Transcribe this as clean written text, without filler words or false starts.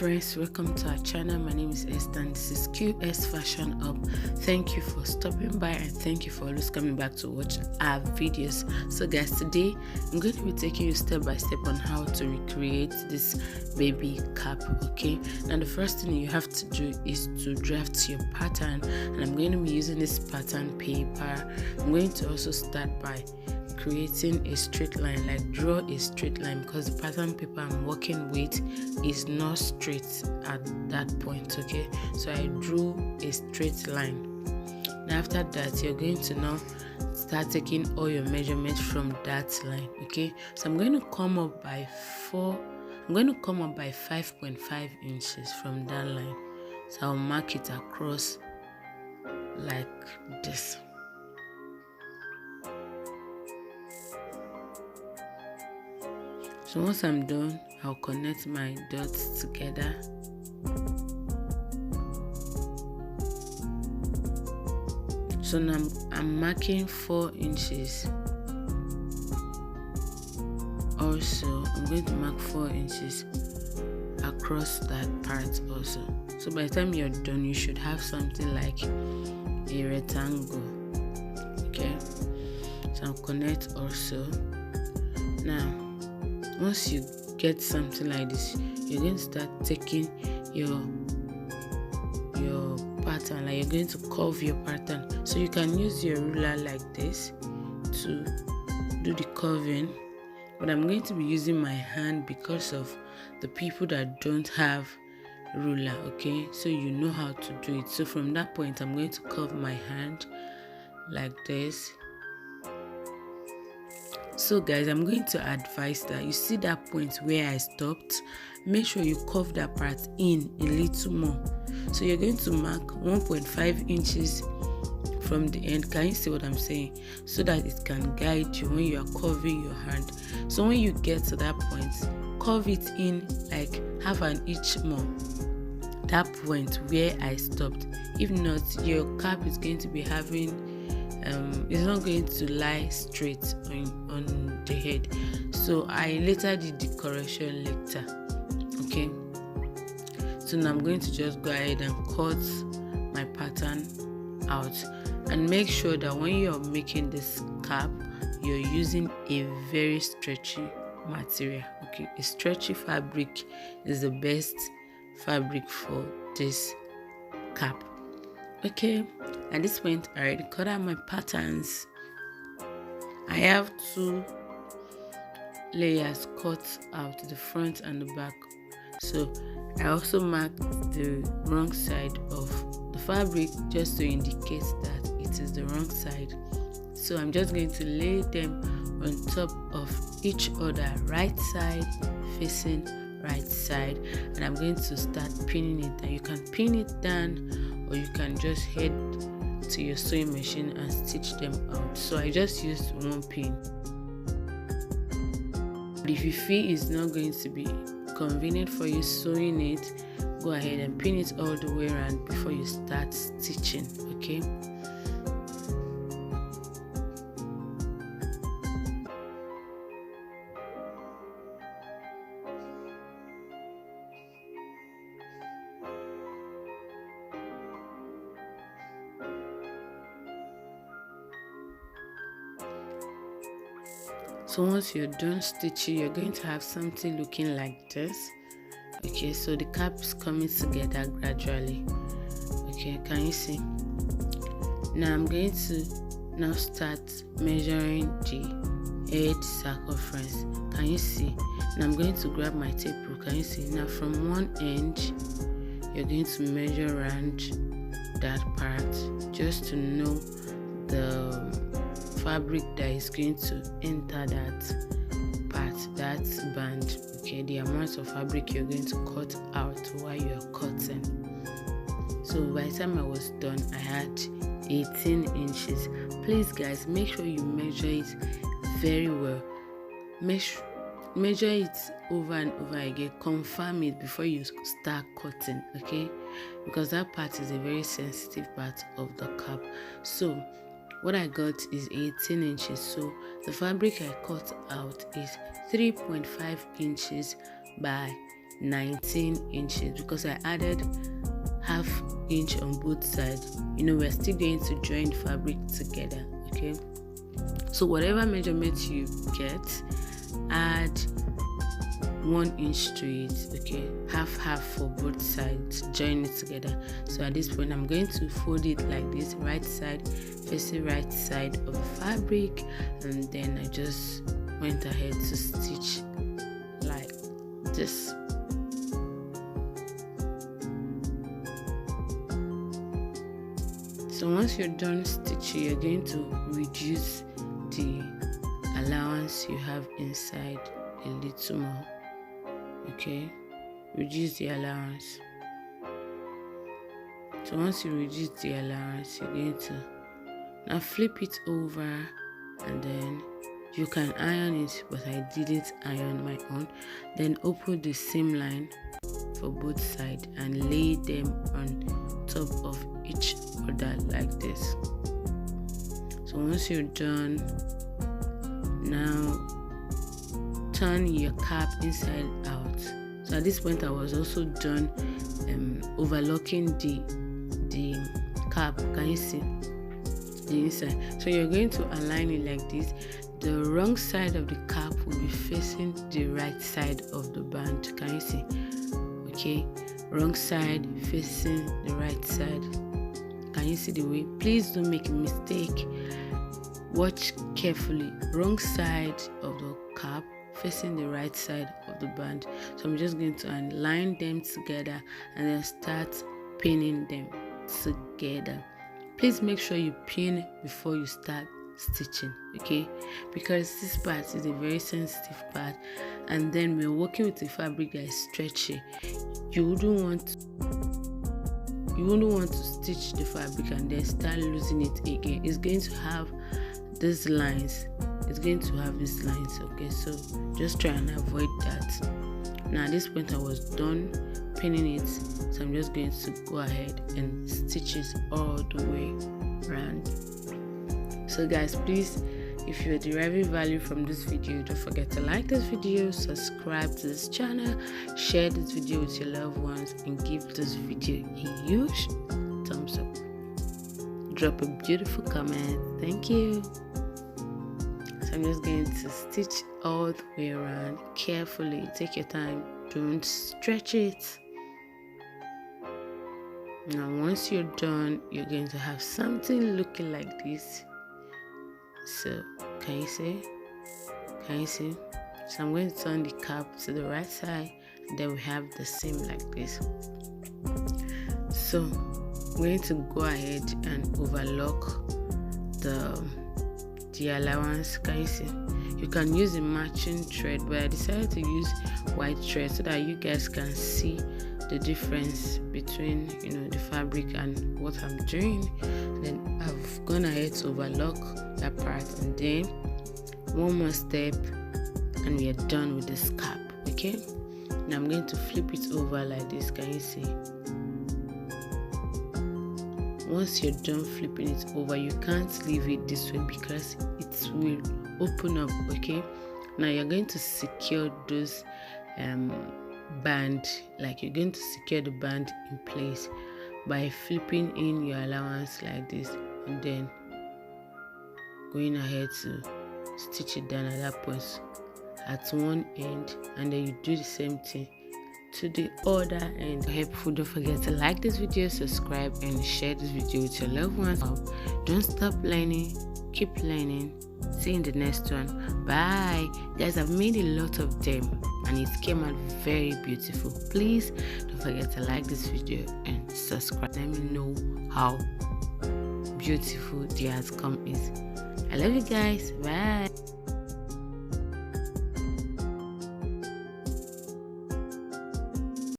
friends, welcome to our channel. My name is Esther and this is Q-Est Fashion Up. Thank you for stopping by and thank you for always coming back to watch our videos. So guys, today I'm going to be taking you step by step on how to recreate this baby cap. Okay, now the first thing you have to do is to draft your pattern, and I'm going to be using this pattern paper. I'm going to also start by creating a straight line, like draw a straight line, because the pattern paper I'm working with is not straight at that point. Okay, so I drew a straight line. Now after that, you're going to now start taking all your measurements from that line. Okay, so I'm going to come up by 5.5 inches from that line. So I'll mark it across like this. So once I'm done, I'll connect my dots together. So now I'm marking 4 inches. Also, I'm going to mark 4 inches across that part also. So by the time you're done, you should have something like a rectangle. Okay, so I'll connect also. Now once you get something like this, you're going to start taking your pattern, like you're going to curve your pattern. So you can use your ruler like this to do the curving, but I'm going to be using my hand because of the people that don't have ruler. Okay, so you know how to do it. So from that point, I'm going to curve my hand like this. So guys, I'm going to advise that you see that point where I stopped, make sure you curve that part in a little more. So you're going to mark 1.5 inches from the end. Can you see what I'm saying? So that it can guide you when you are curving your hand. So when you get to that point, curve it in like half an inch more, that point where I stopped. If not, your cap is going to be having it's not going to lie straight on the head. So I later did the correction later. Okay, so now I'm going to just go ahead and cut my pattern out, and make sure that when you're making this cap, you're using a very stretchy material. Okay, a stretchy fabric is the best fabric for this cap. Okay, at this point I already cut out my patterns. I have 2 layers cut out, the front and the back. So I also marked the wrong side of the fabric just to indicate that it is the wrong side. So I'm just going to lay them on top of each other, right side facing right side, and I'm going to start pinning it down. You can pin it down, or you can just head to your sewing machine and stitch them out. So I just used 1 pin. But if you feel it's not going to be convenient for you sewing it, go ahead and pin it all the way around before you start stitching. Okay, so once you're done stitching, you're going to have something looking like this. Okay, so the cap is coming together gradually. Okay, can you see? Now I'm going to now start measuring the head circumference. Can you see? Now I'm going to grab my tape rule. Can you see? Now from one end, you're going to measure around that part just to know the fabric that is going to enter that part, that band. Okay, the amount of fabric you're going to cut out while you're cutting. So by the time I was done, I had 18 inches. Please guys, make sure you measure it very well. Measure it over and over again. Confirm it before you start cutting. Okay, because that part is a very sensitive part of the cap. So what I got is 18 inches. So the fabric I cut out is 3.5 inches by 19 inches because I added half inch on both sides. We're still going to join fabric together. Okay, so whatever measurement you get, add 1 inch to it. Okay, half for both sides, join it together. So at this point I'm going to fold it like this, right side facing right side of the fabric, and then I just went ahead to stitch like this. So once you're done stitching, you're going to reduce the allowance you have inside a little more. Okay, reduce the allowance. So once you reduce the allowance, you're going to now flip it over, and then you can iron it, but I didn't iron my own. Then open the seam line for both sides and lay them on top of each other like this. So once you're done, now turn your cap inside out. So at this point I was also done overlocking the cap. Can you see the inside? So you're going to align it like this. The wrong side of the cap will be facing the right side of the band. Can you see? Okay, wrong side facing the right side. Can you see the way? Please don't make a mistake. Watch carefully. Wrong side of the cap facing the right side of the band. So I'm just going to align them together and then start pinning them together. Please make sure you pin before you start stitching, okay, because this part is a very sensitive part, and then we're working with a fabric that is stretchy. You wouldn't want to stitch the fabric and then start losing it again. It's going to have these lines. Okay, so just try and avoid that. Now at this point I was done pinning it, so I'm just going to go ahead and stitch it all the way around. So guys, please, if you're deriving value from this video, don't forget to like this video, subscribe to this channel, share this video with your loved ones, and give this video a huge thumbs up. Drop a beautiful comment. Thank you. So I'm just going to stitch all the way around carefully. Take your time, don't stretch it. Now once you're done, you're going to have something looking like this. So can you see? So I'm going to turn the cap to the right side, and then we have the seam like this. So I'm going to go ahead and overlock the allowance. Can you see? You can use a matching thread, but I decided to use white thread so that you guys can see the difference between the fabric and what I'm doing. Then I've gone ahead to overlock that part, and then one more step and we are done with this cap. Okay, now I'm going to flip it over like this. Can you see? Once you're done flipping it over, you can't leave it this way because it will open up. Okay, now you're going to secure those band, like you're going to secure the band in place by flipping in your allowance like this, and then going ahead to stitch it down at that point at one end, and then you do the same thing to the other end. Helpful. Don't forget to like this video, subscribe, and share this video with your loved ones. Don't stop learning, keep learning. See you in the next one. Bye guys. I've made a lot of them and it came out very beautiful. Please don't forget to like this video and subscribe. Let me know how beautiful the outcome is. I love you guys. Bye.